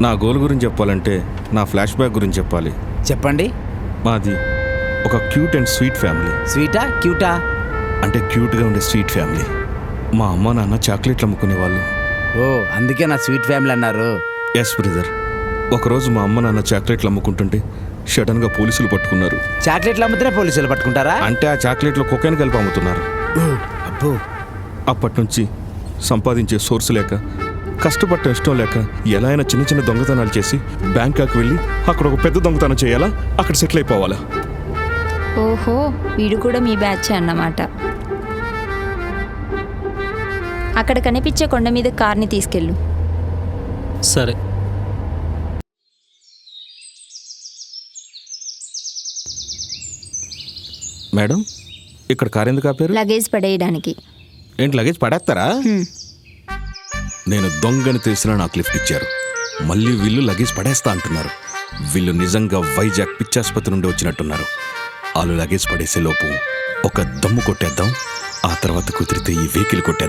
నా గోల్ గురించి చెప్పాలంటే నా ఫ్లాష్ బ్యాక్ గురించి చెప్పాలి. చెప్పండి. మాది ఒక క్యూట్ అండ్ స్వీట్ ఫ్యామిలీ. స్వీటా క్యూటా? అంటే క్యూట్గా ఉండే స్వీట్ ఫ్యామిలీ. మా అమ్మ నాన్న చాక్లెట్లు అమ్ముకునేవాళ్ళు. ఓ, అందుకే నా స్వీట్ ఫ్యామిలీ అన్నారు. Yes brother. ఒకరోజు మా అమ్మ నాన్న చాక్లెట్లు అమ్ముకుంటుంటే సడన్గా పోలీసులు పట్టుకున్నారు. చాక్లెట్లు అమ్ముతూనే పోలీసులు పట్టుకుంటారా? అంటే ఆ చాక్లెట్లో కొకైన్ కలిపి అమ్ముతున్నారు. అబ్బో. అప్పటి నుంచి సంపాదించే సోర్స్ లేక, కష్టపడటం ఇష్టం లేక ఎలా అయినా చిన్న చిన్న దొంగతనాలు చేసి బ్యాంకాక్ వెళ్ళి అక్కడ ఒక పెద్ద దొంగతనం చేయాలా, అక్కడ సెటిల్ అయిపోవాలా. ఓహో, వీడు కూడా మీ బ్యాచ్ అన్నమాట. అక్కడ కనిపించే కొండ మీద కార్ని తీసుకెళ్ళు. సరే. మేడం, ఇక్కడ కారు ఎందుకు ఆపారు? లగేజ్ పడేయడానికి. ఏంటి లగేజ్ పడేస్తారా? నేను దొంగని తెలిసినా నాకు లిఫ్ట్ ఇచ్చారు. మళ్ళీ వీళ్ళు లగేజ్ పడేస్తా అంటున్నారు. వీళ్ళు నిజంగా వైజాగ్ పిచ్చాసుపత్రి నుండి వచ్చినట్టున్నారు. వాళ్ళు లగేజ్ పడేసే లోపు ఒక దమ్ము కొట్టేద్దాం, ఆ తర్వాత కుదిరితే ఈ వెహికల్ కొట్టేద్దాం.